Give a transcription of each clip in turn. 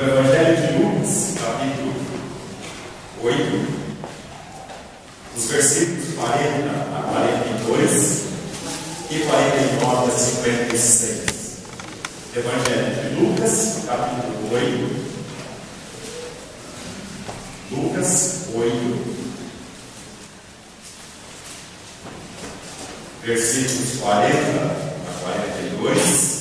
no Evangelho de Lucas, capítulo 8, os versículos 40 a 42 e 49 a 56. Evangelho de Lucas, capítulo 8. Lucas 8, versículos 40 a 42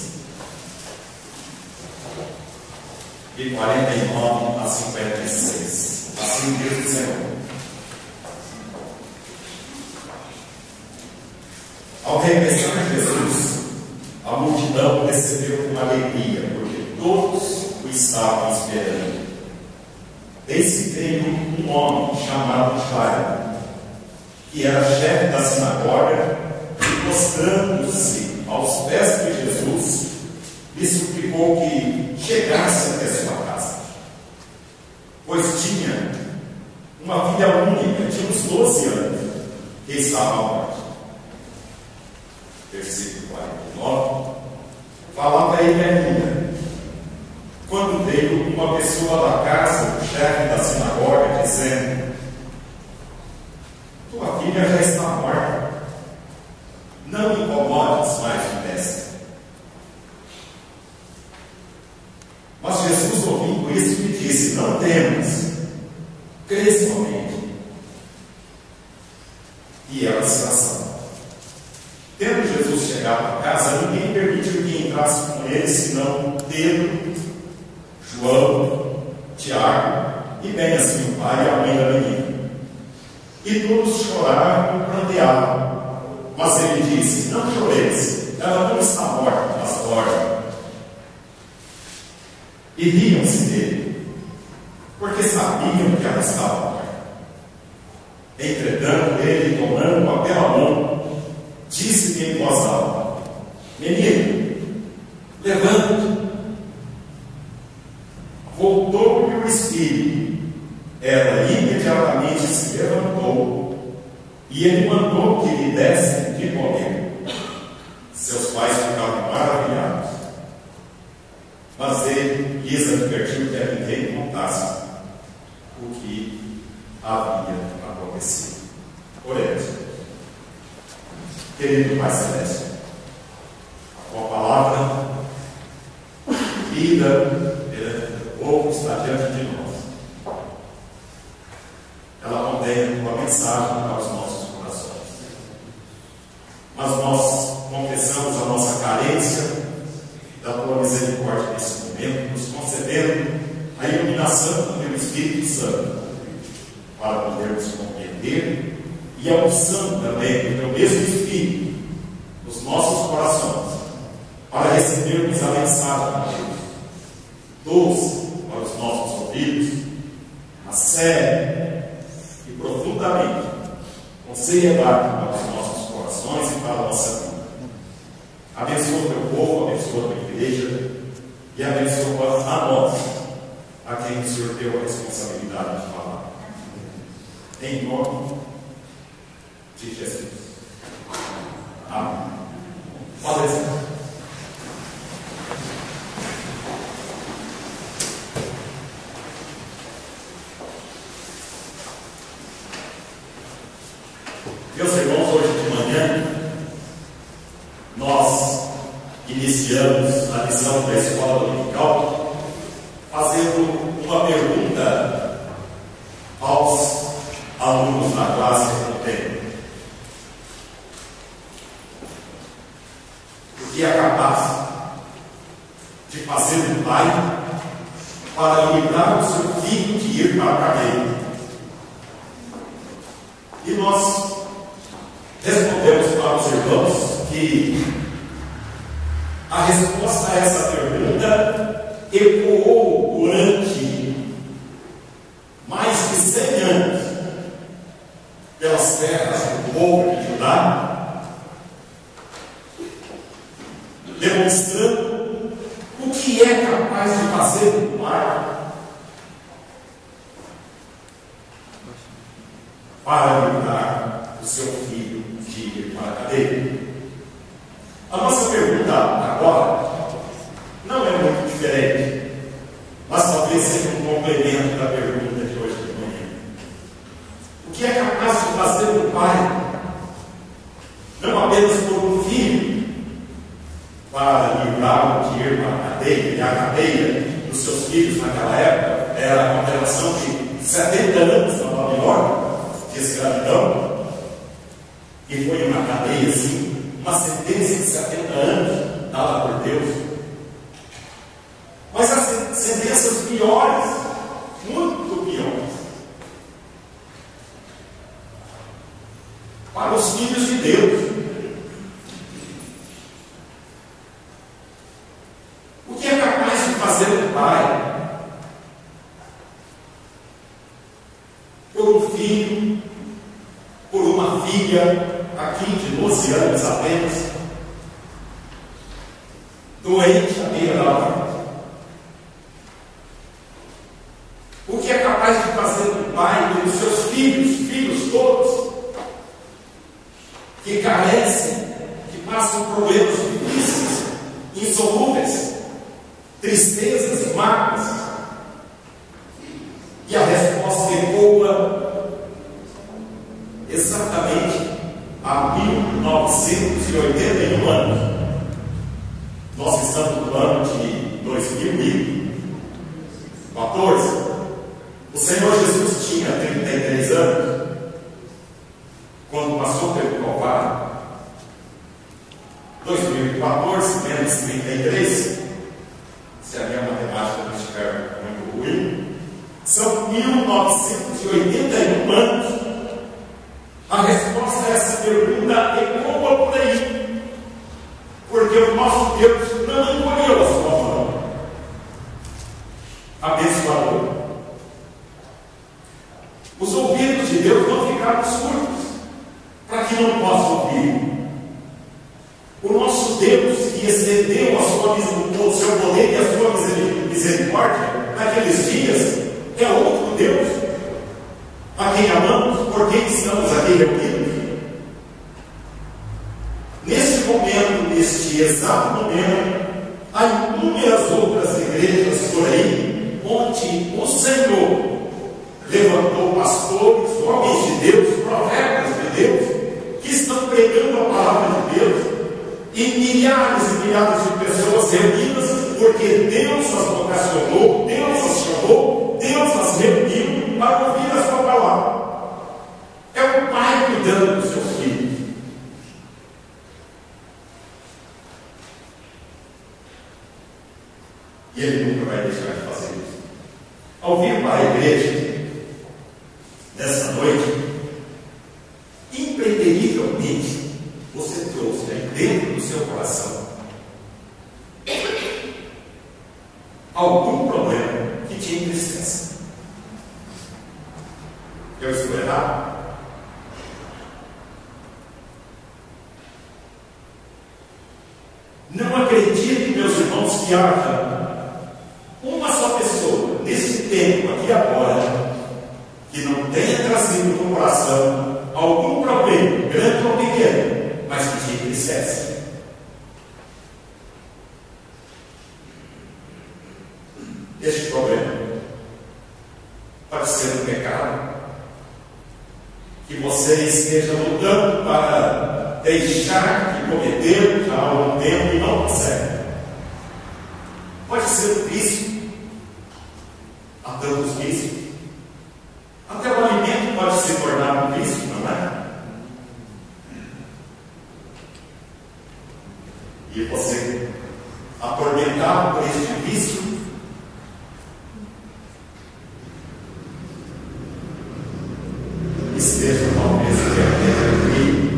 e 49 a 56. Assim diz o Senhor. Ao regressar Jesus, a multidão recebeu com alegria, porque todos o estavam esperando. Eis que veio um homem chamado Jairo, que era chefe da sinagoga, e mostrando-se aos pés de Jesus, lhe suplicou que chegasse até sua casa, pois tinha uma filha única de uns 12 anos, que estava morta. Versículo 49, falava ele ainda, quando veio uma pessoa da casa do chefe da sinagoga, dizendo: tua filha já está morta, não me incomodes mais o mestre. Mas Jesus, ouvindo isso, lhe disse: não temas, crê somente. E ela se salvou. Tendo Jesus chegado à casa, ninguém permitiu que entrasse com ele, senão Pedro, João, Tiago e bem assim o pai e a mãe da menina. E todos choraram e pranteavam. Mas ele disse: não choreis, ela não está morta, mas dorme. E riam-se dele, porque sabiam que ela estava morta. Entretanto, ele, tomando-a pela mão, disse-lhe em voz alta: menino, levanta-te. Voltou-lhe o espírito. Ela imediatamente se levantou, e ele mandou que lhe dessem de comer. Seus pais ficaram maravilhados. Mas ele lhes advertiu que a ninguém contasse o que havia acontecido. Oremos. Querido Pai Celeste, a tua palavra, vida, povo está diante de nós. Ela contém uma mensagem para os nossos corações. Mas nós confessamos a nossa carência da tua misericórdia nesse momento, nos concedendo a iluminação do teu Espírito Santo, para podermos compreender, e a unção também do teu mesmo Espírito nos nossos corações, para recebermos a mensagem de Deus. Doce para os nossos ouvidos, a sério e profundamente, com seriedade para os nossos corações e para a nossa vida. Abençoa o teu povo, abençoa a tua igreja e abençoa a nós, a quem o Senhor deu a responsabilidade de falar. Em nome de Jesus. Amém. Padre. Meus irmãos, hoje de manhã nós iniciamos a lição da escola dominical fazendo uma pergunta aos alunos da classe do tempo: o que é capaz de fazer um pai para livrar o seu filho de ir para a cadeia? E nós respondemos para os irmãos que a resposta a essa pergunta ecoou durante mais de 100 anos pelas terras do povo de Judá, demonstrando o que é capaz de fazer um pai para livrar o seu filho de ir para a cadeia. A nossa pergunta agora não é muito diferente, mas talvez complemento da pergunta de hoje de manhã. O que é capaz de fazer um pai, não apenas por um filho, para livrar de ir para a cadeia, e a cadeia dos seus filhos naquela época era uma relação de 70 anos na Babilônia, de escravidão, e foi uma cadeia assim, uma sentença de 70 anos dada por Deus. Mas as sentenças piores, muito piores, para os filhos de Deus. O que é capaz de fazer um pai por um filho, por uma filha, aqui de 12 anos apenas, doente à beira da morte? O que é capaz de fazer um pai pelos seus filhos todos, que carecem, que passam problemas difíceis, insolúveis, tristezas e mágoas? E a resposta ecoa exatamente há 1981 anos. Nós estamos no ano de 2014. O Senhor Jesus tinha 33 anos quando passou pelo Calvário. 2014 menos 33, se a minha matemática não estiver muito ruim, são 1981 anos. A resposta a essa pergunta ecoa por aí, porque o nosso Deus não encolheu a sua mão, abençoador. Os ouvidos de Deus não ficaram surdos para que não possa ouvir. O nosso Deus, que excedeu o seu poder e a sua misericórdia naqueles dias, é outro Deus, a quem amamos, por quem estamos aqui reunidos. Neste momento, neste exato momento, há inúmeras outras igrejas por aí, onde o Senhor levantou pastores, homens de Deus, profetas de Deus, que estão pregando a palavra de Deus, e milhares de pessoas reunidas, porque Deus as vocacionou, Deus as chamou, Deus as reuniu para ouvir a sua palavra. É o pai cuidando dos seus filhos. E ele nunca vai deixar de fazer isso. Ao vir para a igreja nessa noite, impreterivelmente você trouxe aí dentro do seu coração algum problema que te entristece. Eu estou errado? Não acredite, meus irmãos, que haja uma só pessoa nesse tempo, aqui agora, que não tenha trazido no coração algum problema, grande ou pequeno, mas que te entristece. Este problema pode ser um pecado que você esteja lutando para deixar de cometer já há algum tempo e não consegue. Pode ser um vício. Há tantos vícios. Até o alimento pode se tornar um vício, não é? E você, atormentado por este vício, esteja talvez perdendo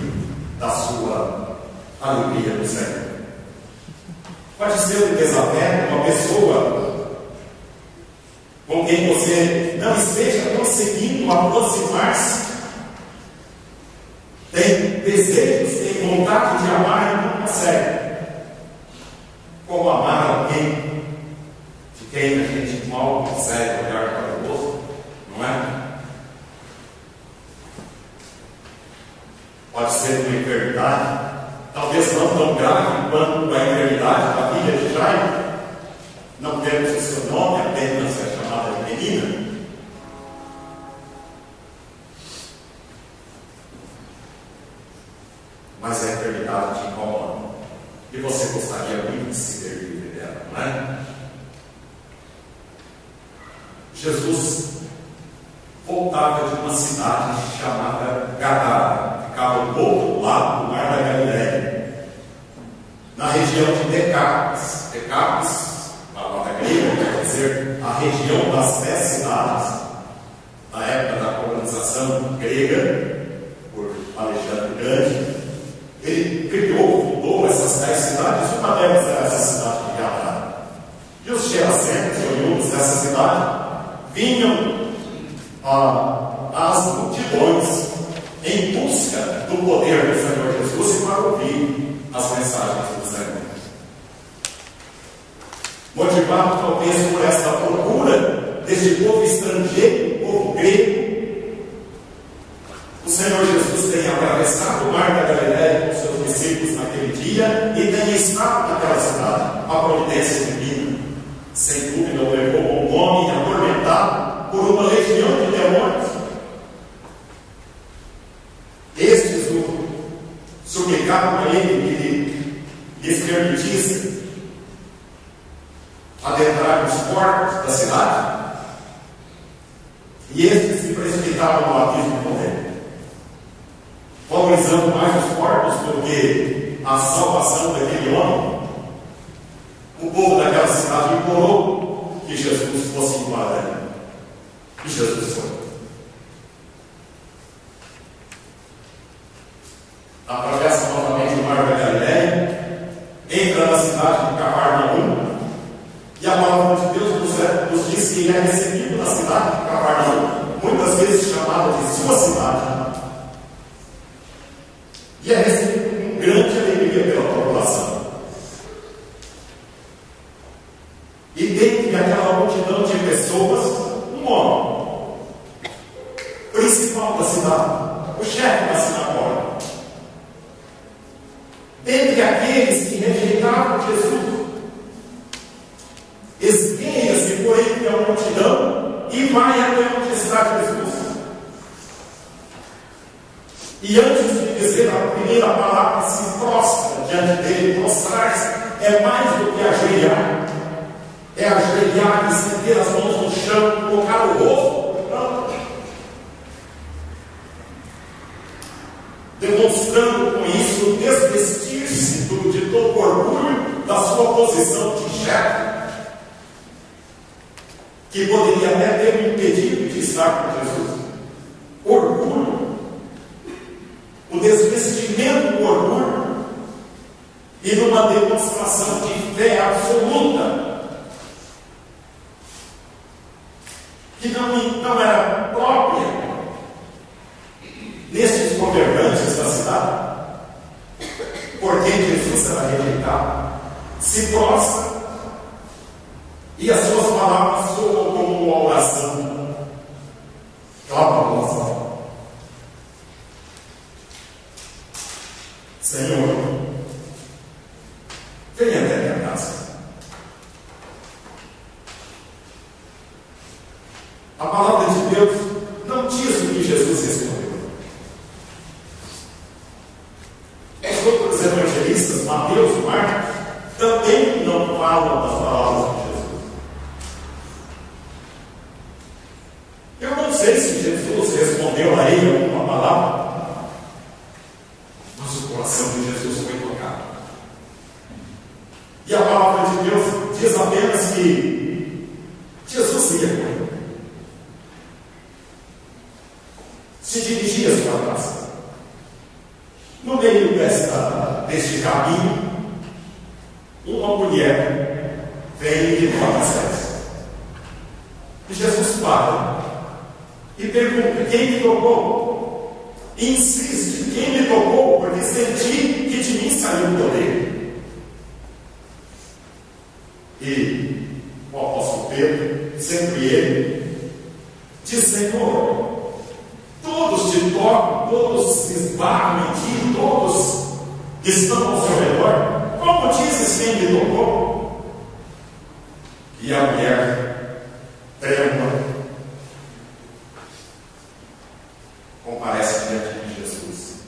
da sua alegria no Senhor. Pode ser um desapego, uma pessoa com quem você não esteja conseguindo aproximar-se, tem desejos, tem vontade de amar e não consegue. Como amar alguém de quem a gente mal consegue olhar para o outro, não é? Pode ser uma enfermidade, talvez não tão grave quanto a enfermidade da filha de Jairo, não não temos o seu nome, apenas é chamada de menina. Mas a eternidade te incomoda. E você gostaria muito de se ter livre dela, não é? Jesus voltava de uma cidade chamada Gadara, ficava do outro lado do mar da Galileia, na região de Decápolis. Decápolis, palavra grega, quer dizer a região das 10 cidades. Na época da colonização grega, por Alexandre o Grande, ele fundou essas 10 cidades. Uma delas era essa cidade de Gadara. E os gerasenos, oriundos dessa cidade, vinham às multidões em busca do poder do Senhor Jesus e para ouvir as mensagens do Senhor. Motivado talvez por esta procura deste povo estrangeiro, povo grego, o Senhor Jesus tem atravessado o mar da Galileia com seus discípulos naquele dia e tem estado naquela cidade. A providência divina, sem dúvida, o levou a um homem atormentado por uma legião de demônios. Estes o suplicaram a ele que lhes permitisse adentrar nos portos da cidade, e estes se precipitaram no abismo com ele, valorizando mais os portos do que a salvação daquele homem. O povo daquela cidade implorou que Jesus fosse embora dali. E Jesus foi. Atravessa novamente o mar da Galileia, entra na cidade de Cafarnaum, e a palavra de Deus nos diz que ele é recebido na cidade de Cafarnaum, muitas vezes chamada de sua cidade, e é recebido com grande alegria pela população. E dentro daquela multidão de pessoas, um homem, principal da cidade, o chefe da sinagoga, dentre aqueles que rejeitavam Jesus, esgueia-se por entre a multidão e vai até onde está Jesus. E antes de dizer a primeira palavra, se prostra diante dele. Prostrar-se é mais do que ajoelhar. É ajoelhar e estender as mãos no chão, colocar o rosto no chão, demonstrando com isso desvestir-se de todo o orgulho da sua posição de chefe, que poderia até ter o impedido de estar com Jesus. Orgulho, o desvestimento do orgulho, e numa demonstração de fé absoluta, que não era própria nestes governantes da cidade, porque Jesus era rejeitado, se prostra, e as suas palavras soam como uma oração clamorosa: Senhor, venha até minha casa. A palavra de Deus não diz o que Jesus respondeu. Os outros evangelistas, Mateus e Marcos, também não falam das palavras de Jesus. Eu não sei se Jesus respondeu a ele alguma palavra, mas o coração de Jesus foi tocado. E a palavra de Deus diz apenas que Jesus ia com ele. Se dirigia à sua casa. No meio deste caminho, uma mulher vem e lhe toca as vestes. E Jesus para e pergunta: quem me tocou? E insiste: quem me tocou? Porque senti que de mim saiu o poder. E o apóstolo Pedro, sempre ele, diz: Senhor, todos te tocam, todos se esbarram em ti, todos estão ao seu redor. Como dizes quem me tocou? E a mulher, trêmula, comparece diante de Jesus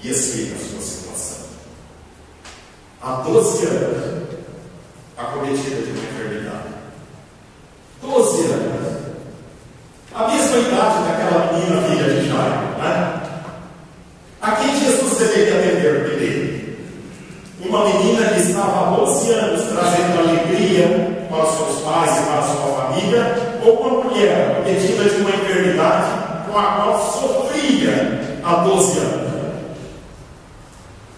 e explica a sua situação. Há 12 anos, acometida de uma enfermidade. 12 anos. A mesma idade daquela menina filha de Jairo, né? A quem Jesus deveria atender primeiro? Uma menina que estava há 12 anos trazendo alegria para os seus pais e para a sua família, ou uma mulher acometida de uma enfermidade com a qual sofria há 12 anos?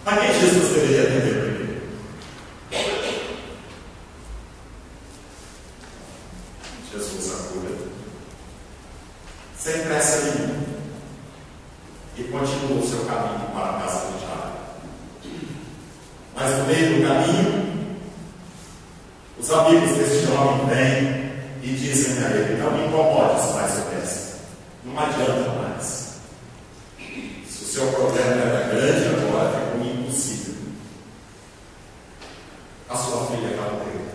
A quem Jesus deveria atender primeiro? Jesus a cura, sem pressa nenhuma, e continua o seu caminho para a casa de Jairo. Mas no meio do caminho, os amigos deste homem vêm e dizem a ele: não me incomodes mais o mestre, não adianta mais. Se o seu problema era grande, agora ficou impossível. A sua filha já morreu.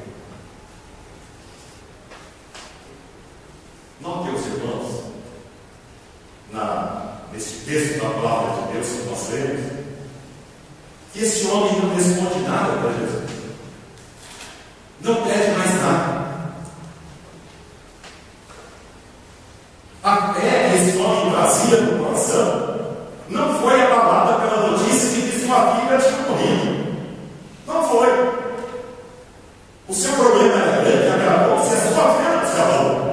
Não, meus irmãos, neste texto da palavra de Deus que nós lemos, que esse homem não responde nada para Jesus, não pede mais nada. A fé que esse homem trazia no coração não foi abalada pela notícia de que sua filha tinha morrido. Não foi. O seu problema era grande, agravou-se, a sua fé não se abalou.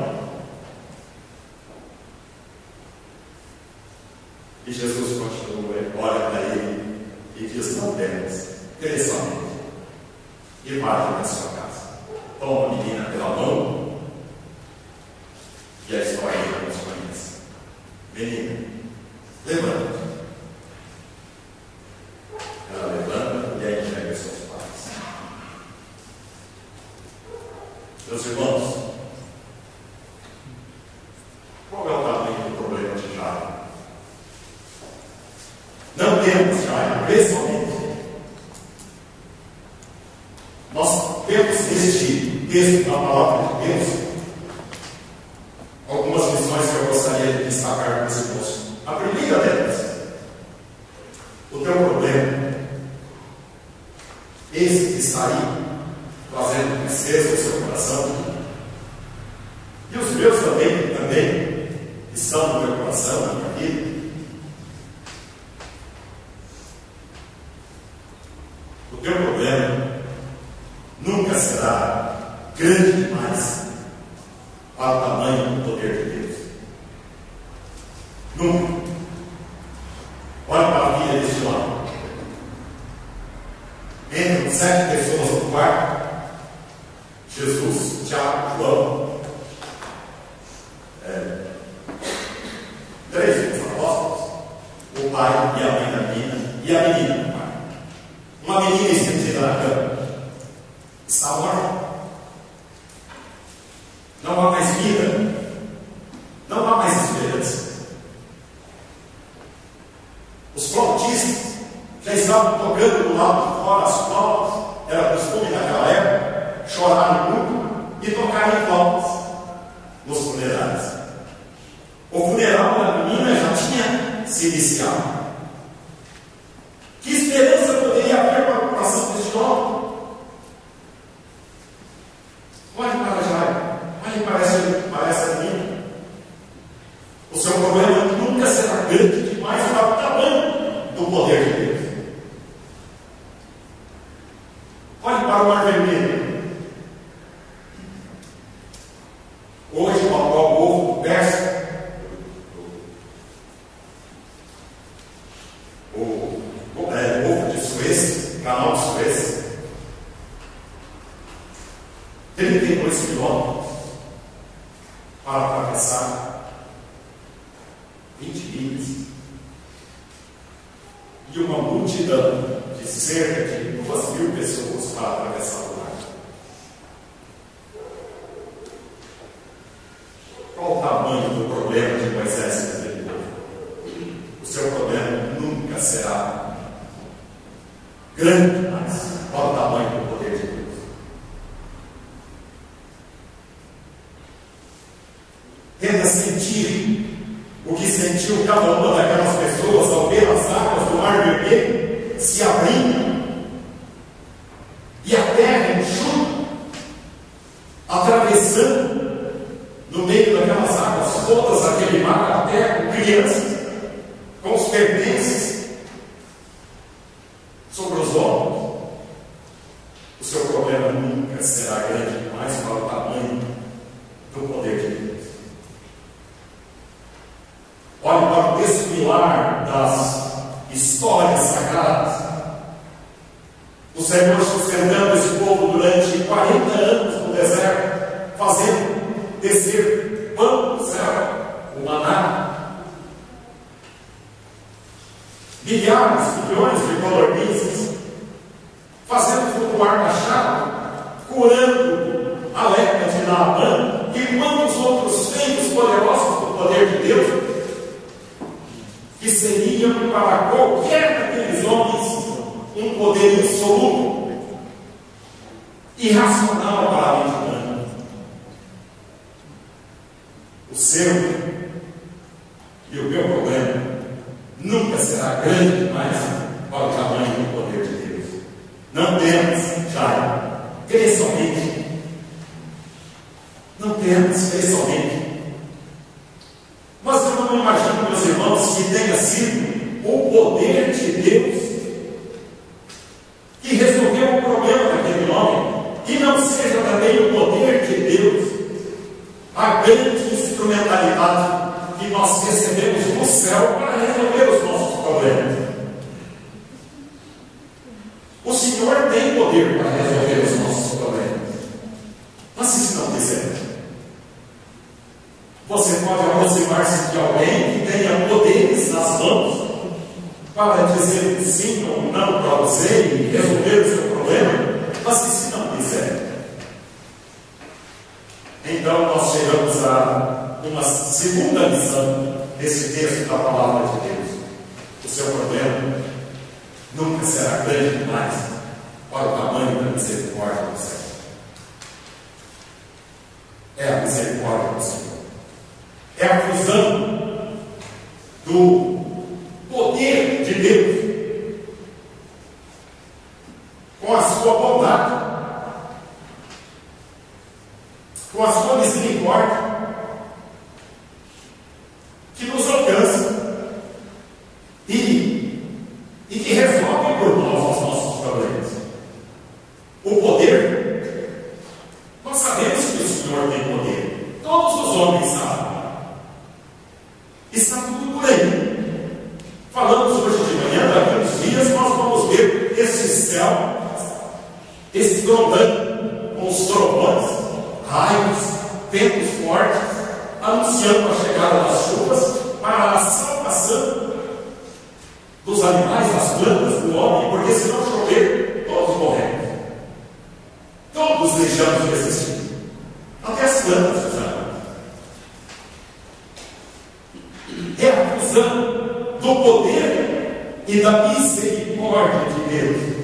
E Jesus continua, olha para ele e diz: não temas, crê somente, e vai para a sua casa. Toma a menina pela mão, e a história que nos conhece. Menina, levanta. Ela levanta e aí entrega os seus pais. Meus irmãos, qual é o tamanho do problema de Jairo? Não temos Jairo, pessoalmente. Nós temos neste texto da palavra de Deus algumas lições que eu gostaria de destacar para esse moço. A primeira delas: o teu problema, esse que está aí, fazendo tristeza no seu coração, e os meus também estão no meu coração, na minha vida. O teu problema nunca será grande demais para o tamanho do poder de Deus. Nunca. Olha para a filha deste homem. Entram 7 pessoas no quarto: Jesus, Tiago, João, 3 dos apóstolos, o pai e a mãe da menina, e a menina. Uma menina estendida na cama, está morta. Não há mais vida, não há mais esperança. Os flautistas já estavam tocando do lado de fora as flautas, era costume naquela época, chorar muito e tocar em flautas nos funerais. O funeral da menina já tinha se iniciado. Que esperança poderia haver para o coração deste homem? Olhe para Jairo, olhe para essa menina. O seu problema nunca será grande demais para o tamanho do poder de Deus. Olhe para o Mar Vermelho. Hoje, o atual povo persa, o Golfo de Suez, canal de Suez, 32 quilômetros para atravessar, 20 milhas, e uma multidão de cerca de 2.000 pessoas para atravessar o mar. Qual o tamanho do problema de Moisés e daquele povo? O seu problema nunca será grande demais para o tamanho do poder de Deus. tenta sentir o que sentiu cada uma daquelas pessoas ao ver as águas do Mar Vermelho se abrindo e a terra enxuta, atravessando no meio daquelas águas todas aquele mar, até com crianças, com os pertences sobre os ombros. O seu problema nunca será grande demais para o tamanho do poder de Deus. Olhe para o desfilar das histórias sagradas. O Senhor sustentando esse povo durante 40 anos no deserto, fazendo descer pão do céu, o maná. Milhares, milhões de codornizes, fazendo flutuar na chave, curando a lepra de Naamã e quantos outros feitos poderosos do poder de Deus, que seriam para qualquer daqueles homens um poder insolúvel, irracional para a mente humana. O seu e o meu problema nunca será grande demais para o tamanho do poder de Deus. Não temas, Jairo, crê somente. Não temas, crê somente. Mas eu não imagino, meus irmãos, que tenha sido o poder de Deus que resolveu o problema daquele homem, e não seja também o poder de Deus a grande instrumentalidade que nós recebemos do céu para resolver os nossos problemas. O Senhor tem poder para resolver os nossos problemas, mas e se não quiser? Você pode aproximar-se de alguém que tenha poderes nas mãos para dizer sim ou não para você e resolver o seu problema, mas e se não quiser? Então nós chegamos a uma segunda lição desse texto da palavra de Deus. O seu problema nunca será grande demais para o tamanho da misericórdia do Senhor. É a misericórdia do Senhor. É a fusão do poder de Deus com a sua bondade, com a sua misericórdia, que nos alcança e que resolve por nós os nossos problemas. O poder, nós sabemos que o Senhor tem poder. Todos os homens sabem. Está tudo por aí. Falamos hoje de manhã, daqui a uns dias nós vamos ver esse céu estrondando com os trovões, raios, ventos fortes, anunciando a chegada das chuvas para a salvação dos animais, das plantas, do homem, porque se não chover, todos morremos. Todos deixamos de existir. Até as plantas, sabe? É a fusão do poder e da misericórdia de Deus.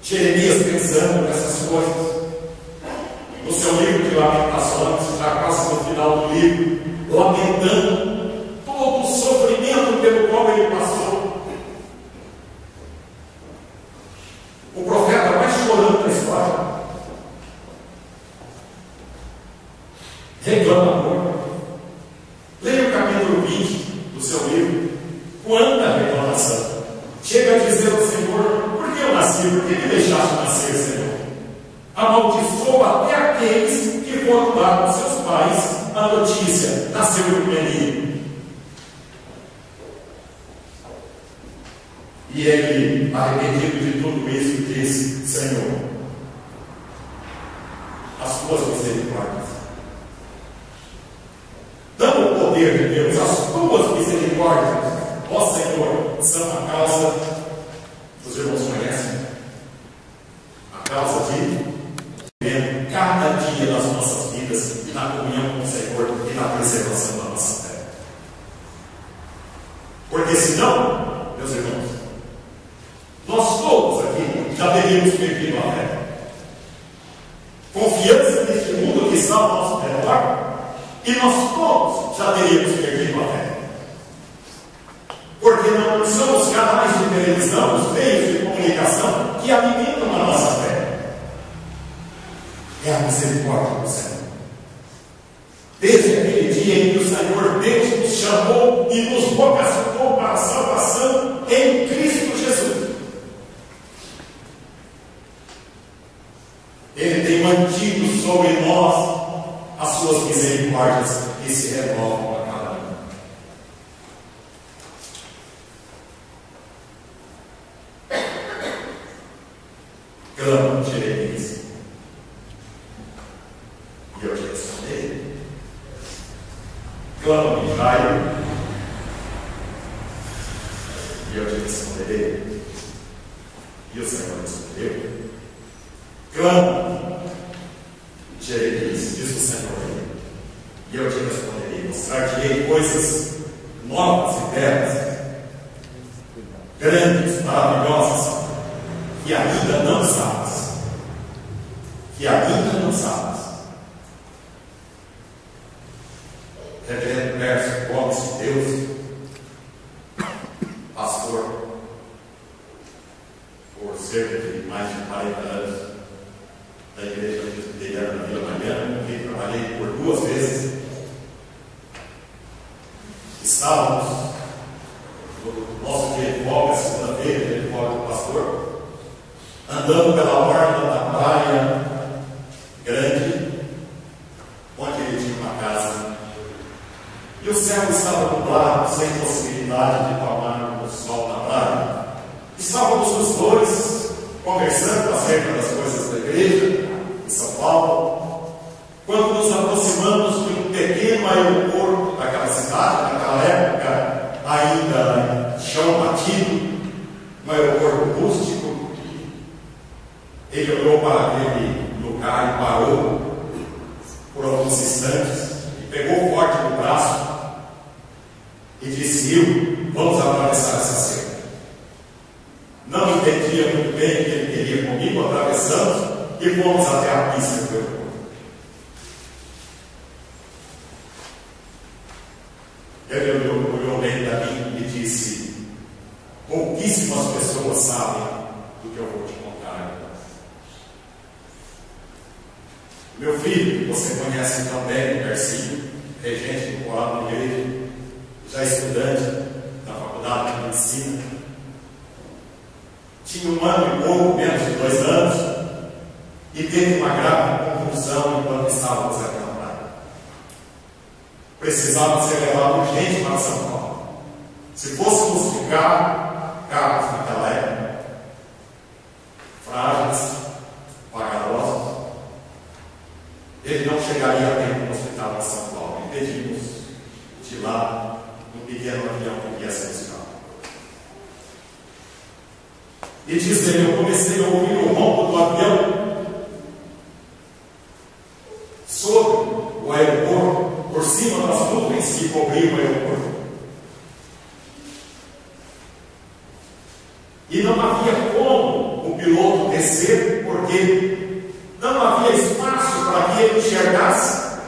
Jeremias, pensando nessas coisas, no seu livro de Lamentações, já quase no final do livro, lamentando todo o sofrimento pelo qual ele passou. O profeta vai chorando na história, reclama amor. Leia o capítulo 20 do seu livro. Quanta reclamação! Chega a dizer ao Senhor: por que eu nasci? Por que me deixaste nascer, Senhor? Amaldiçoa até aqueles que foram dar aos seus pais a notícia: nasceu um menino. E ele, arrependido de tudo isso, disse: Senhor, as tuas misericórdias, não o poder de Deus, as tuas misericórdias, ó Senhor, são a causa, os irmãos conhecem, a causa de cada dia das nossas vidas na comunhão com o Senhor e na preservação da nossa fé. Porque senão, meus irmãos, nós todos aqui já teríamos perdido a fé. Confiança neste mundo está ao nosso redor, e nós todos já teríamos perdido a fé. Porque não são os canais de televisão, os meios de comunicação que alimentam a nossa fé. É a misericórdia do Senhor. Desde aquele dia em que o Senhor Deus nos chamou e nos vocacionou para a salvação em Cristo Jesus, Ele tem mantido sobre nós as suas misericórdias que se renovam a cada ano. Clamo, Jeremias, e eu te responderei. Clamo, Jairo, e eu te responderei. E o Senhor respondeu. Clamo, Jeremias, diz o Senhor, e eu te responderei. Mostrar-te-ei coisas novas e belas, grandes, maravilhosas, que ainda não sabes. Que ainda não sabes. Reverendo Pércio Gomes de Deus, pastor, por cerca de mais de 40 anos, da Igreja Presbiteriana da Vila Mariana, que trabalhei por 2 vezes. Estávamos no nosso dia de folga, segunda-feira, dia de folga do pastor, andando pela orla da praia grande, onde ele tinha uma casa. E o céu estava nublado, sem possibilidade de tomar o sol na praia. Estávamos os dois conversando acerca das coisas da igreja em São Paulo, quando nos aproximamos de um pequeno aeroporto daquela cidade, naquela época ainda chão batido, um aeroporto rústico. Ele olhou para aquele lugar e parou por alguns instantes e pegou forte no braço e disse: "Eu, vamos atravessar essa cerca." Não entendia muito bem o que ele queria comigo, atravessamos e fomos até a pista do aeroporto. Ele olhou bem para mim e disse: "Pouquíssimas pessoas sabem do que eu vou te contar." Meu filho, que você conhece também, o Garcia, regente do coral da igreja, já estudante na faculdade de medicina, tinha 1 ano e pouco, menos de 2 anos, e teve uma grave convulsão enquanto estávamos naquela praia. Precisava ser levado urgente para São Paulo. Se fôssemos de carros naquela época, frágeis, vagarosos, ele não chegaria a tempo no hospital de São Paulo. E pedimos de lá um pequeno avião que viesse buscar. E diz ele: "Eu comecei a ouvir o ronco do avião sobre o aeroporto, por cima das nuvens que cobriam o aeroporto. E não havia como o piloto descer, porque não havia espaço para que ele enxergasse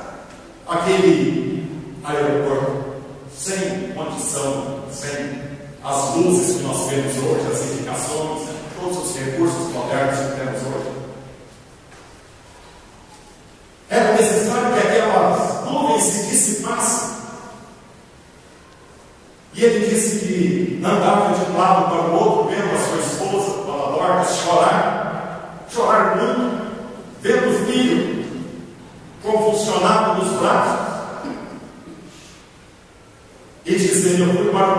aquele aeroporto sem condição, sem as luzes que nós temos hoje, as indicações, todos os recursos modernos que temos hoje. Era necessário que aquelas nuvens se dissipassem." E ele disse que andava de um lado para o outro, vendo a sua esposa, Dona Dorcas, chorar muito, vendo o filho convulsionado nos braços. E diz ele: "Eu fui para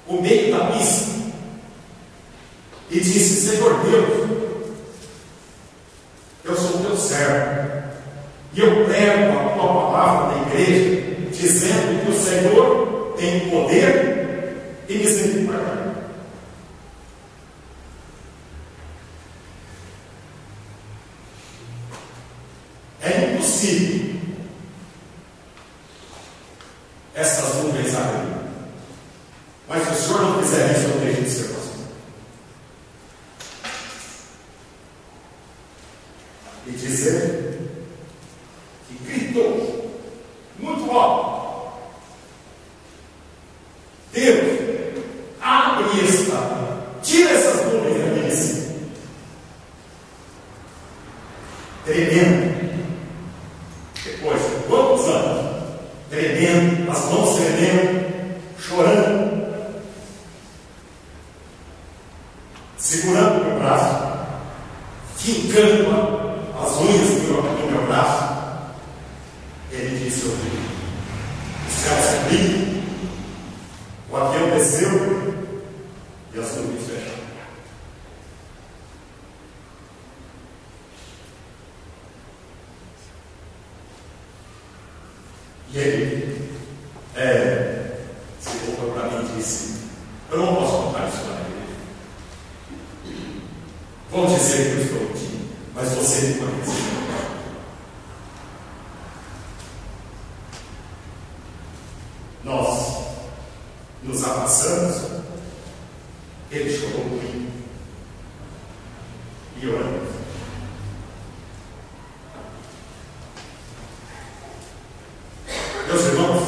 o meio da pista e disse: Senhor Deus, eu sou teu servo, e eu prego a tua palavra na igreja, dizendo que o Senhor tem poder e misericórdia. É impossível essas nuvens abrirem, mas se o Senhor não fizer isso, eu deixo de ser pastor." E diz ele que gritou muito alto: Deus, abre esta, tira essas nuvens daqui de cima. Tremendo. Depois de quantos anos? Tremendo, as mãos tremendo, chorando, segurando o meu braço, fincando as unhas do meu braço. Ele disse: o céu se abriu, o avião desceu e as nuvens fecharam. E ele se voltou para mim e disse: eu não posso contar isso para ele. Vão dizer que eu estou mentindo, mas você me conhece. Nós nos abraçamos, ele chorou muito e oramos. Meus irmãos,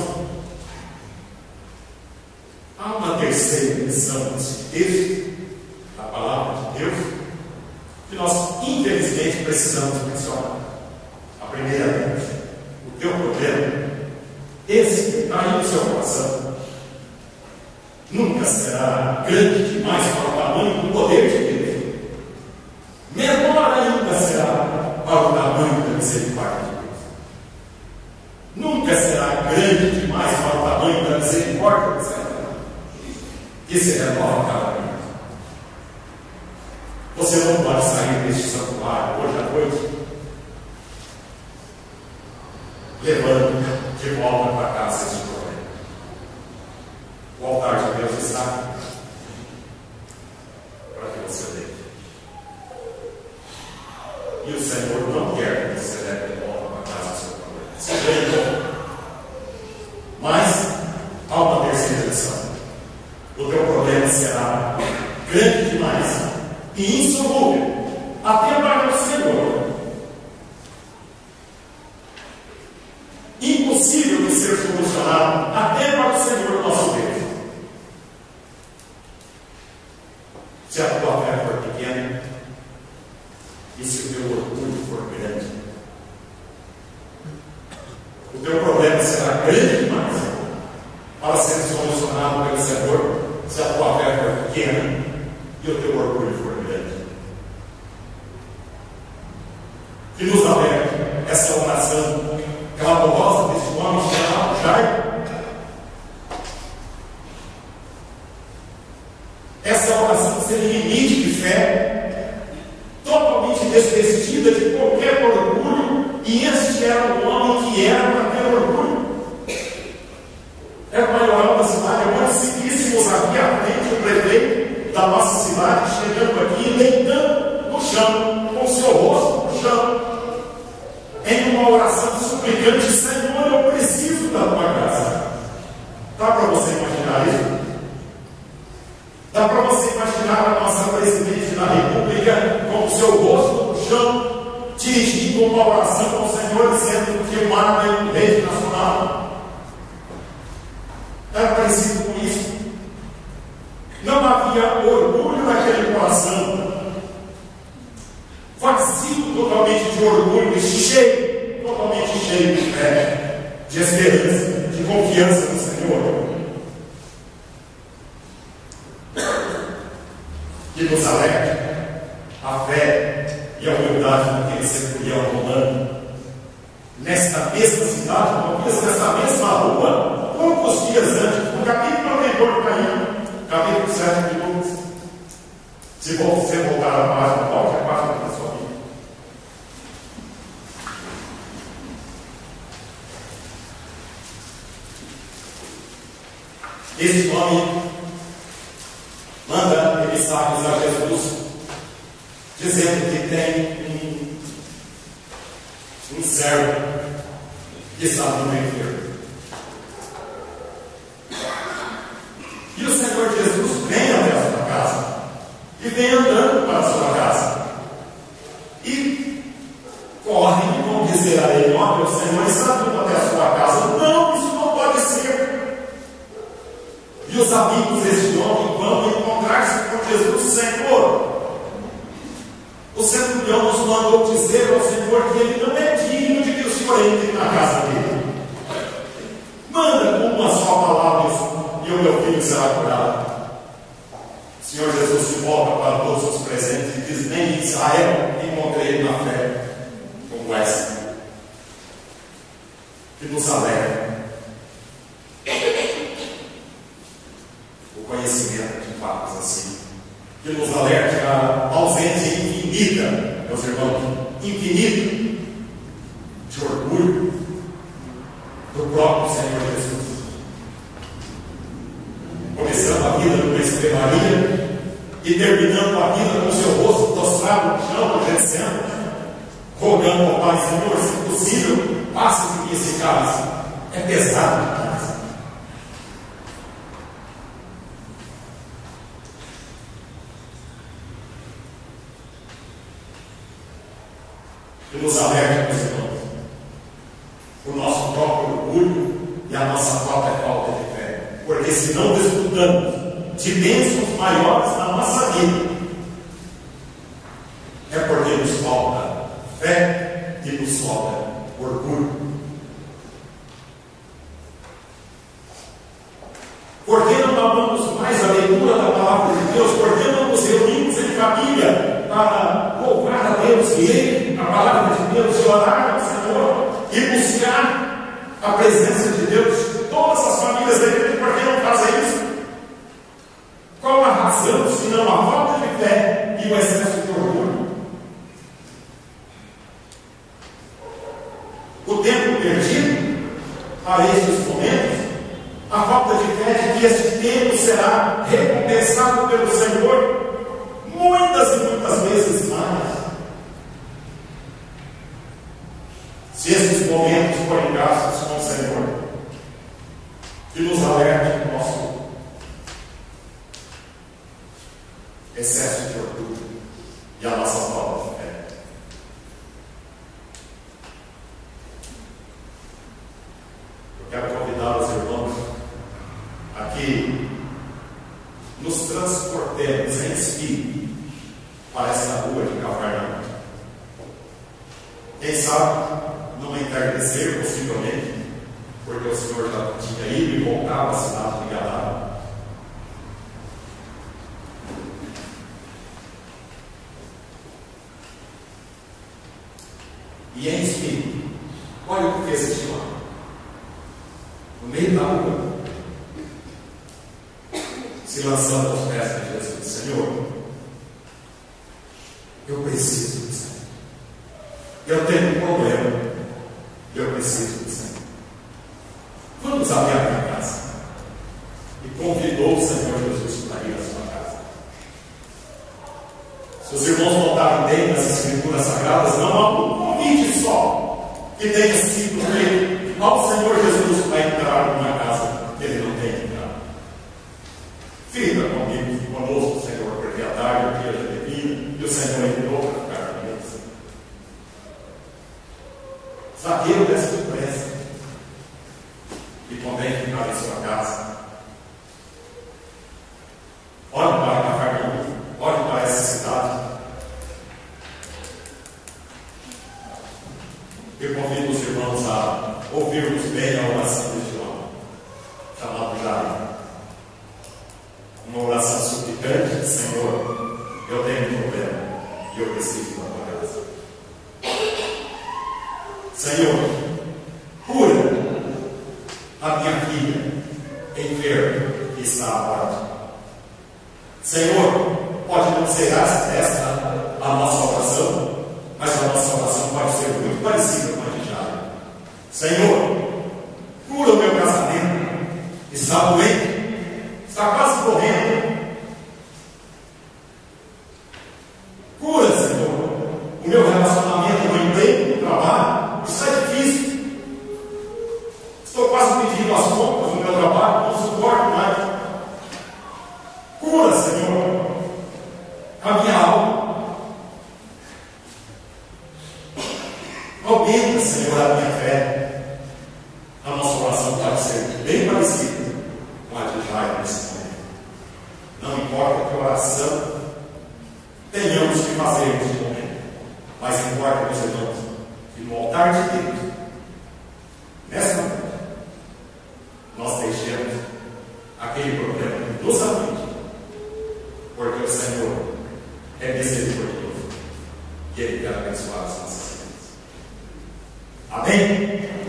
há uma terceira lição nesse texto, da palavra de Deus, que nós infelizmente precisamos mencionar. A primeira delas: o teu problema, esse que está aí no seu coração, nunca será grande demais para o tamanho do poder de Deus. Menor ainda será para o tamanho da misericórdia de Deus. Nunca será grande demais para o tamanho da misericórdia do Senhor, que se renova cada vez. Você não pode sair deste santuário hoje à noite levando de volta para casa esse problema. O altar de Deus está aqui para que você leve. E o Senhor não quer que você leve de volta para casa o seu problema. Isso é bem bom. Mas há uma terceira lição: o teu problema será grande demais e insolúvel até para o Senhor, impossível de ser solucionado até para o Senhor nosso Deus. Se a tua fé for pequena e se o teu orgulho for grande, o teu problema será grande demais para ser solucionado pelo Senhor, se a tua fé for pequena e o teu orgulho for grande. Que nos alegra essa oração clamorosa desse homem chamado Jairo. Essa oração sem limite de fé, totalmente desvestida de qualquer orgulho, e este era um homem que era para ter orgulho. Era o maioral da cidade. Agora, se víssemos aqui à frente o prefeito da nossa cidade chegando aqui, deitando no chão, com o seu rosto no chão, em uma oração suplicante: Senhor, eu preciso da tua graça. Dá para você imaginar isso? Dá para você imaginar a nossa presidente da República com o seu rosto no chão, dirigindo uma oração ao Senhor, sendo filmada em rede nacional? Era parecido com isso. Não havia orgulho naquele coração, vazio totalmente de orgulho e cheio, totalmente cheio de fé, de esperança, de confiança no Senhor. Que nos alegra a fé e a humildade daquele centurião romano, nesta mesma cidade, talvez nesta mesma rua, poucos dias antes, no capítulo anterior de Caim, capítulo 7 de Lucas. Se você voltar à página, volte a página da sua vida. Esse homem manda emissários a Jesus, dizendo que tem um servo que está no enfermo. E o Senhor Jesus vem até a sua casa e vem andando para a sua casa. E correm e vão dizer a ele: ó, meu Senhor, está tudo até a sua casa. Não, isso não pode ser. E os amigos deste homem vão encontrar-se com Jesus: Senhor, o centurião nos mandou dizer ao Senhor que ele não é digno de que o Senhor entre na casa dele. Manda com uma só palavra e o meu filho será curado. O Senhor Jesus se volta para todos os presentes e diz: nem em Israel encontrei na fé como essa, que nos alegra o conhecimento de fatos assim, que nos alerta a ausência infinita, meus irmãos, infinita de orgulho do próprio Senhor Jesus. Começando a vida no Príncipe Maria e terminando a vida com seu rosto prostrado no chão, agradecendo, rogando ao Pai: Senhor, se possível, passe de mim esse cálice. É pesado demais. Que nos alerta, meus irmãos, o nosso próprio orgulho e a nossa própria falta de fé. Porque se não desfrutamos de bênçãos maiores na nossa vida, é porque nos falta fé e nos falta orgulho. Por que não amamos mais a leitura da palavra de Deus? Por que não nos reunimos em família para louvar a Deus e ler a palavra de Deus e orar ao Senhor e buscar a presença de Deus? Todas as famílias da igreja, por que não fazem isso? Qual a razão, se não a falta de fé e o excesso de orgulho? O tempo perdido para estes momentos, a falta de fé de que este tempo será recompensado pelo Senhor muitas e muitas vezes mais. Se esses momentos forem gastos com o Senhor, que nos alerte o nosso excesso de orgulho e a nossa falta de fé. Eu quero convidar os irmãos a que nos transportemos em espírito para essa rua de Cafarnaum. Quem sabe, num entardecer, possivelmente, porque o Senhor já tinha ido e voltava à cidade de Gadara. E em espírito, olha o que fez este homem. No meio da rua, se lançando aos pés de Jesus: Senhor, eu preciso do Senhor. Eu tenho um problema. Eu preciso do Senhor. Vamos abrir a minha casa. E convidou o Senhor Jesus para ir à sua casa. Se os irmãos notarem bem nas Escrituras Sagradas, não há um convite só que tenha sido feito ao Senhor Jesus para entrar numa casa que ele não tem entrado. Fica comigo, conosco, Senhor, porque a tarde o dia já devia e o Senhor entrou para ficar comigo. Zaqueu desce depressa e convém ficar em sua casa. Olhe para Cafarnaum, olhe para essa cidade. Eu convido os irmãos a ouvirmos bem a oração deste homem, chamado Jairo. Uma oração suplicante: Senhor, eu tenho um problema e eu preciso da tua graça. Senhor, cura a minha filha enferma que está à morte. Senhor, pode não ser esta a nossa oração, mas a nossa oração pode ser muito parecida com a de Jairo. Senhor, cura o meu casamento, está doente, está quase morrendo. Cura, Senhor, o meu relacionamento no emprego, no trabalho, está difícil. Estou quase pedindo as contas no meu trabalho, não suporto mais. Cura, Senhor, a minha alma. Aumenta, Senhor, a minha fé. A nossa oração pode ser bem parecida com a de Jairo nesse momento. Não importa que oração tenhamos que fazer neste momento, mas importa, meus irmãos, que no altar de Deus, nessa noite, nós deixemos aquele problema que nos aflige, porque o Senhor é misericordioso e Ele quer abençoar as nossas vidas. Amém?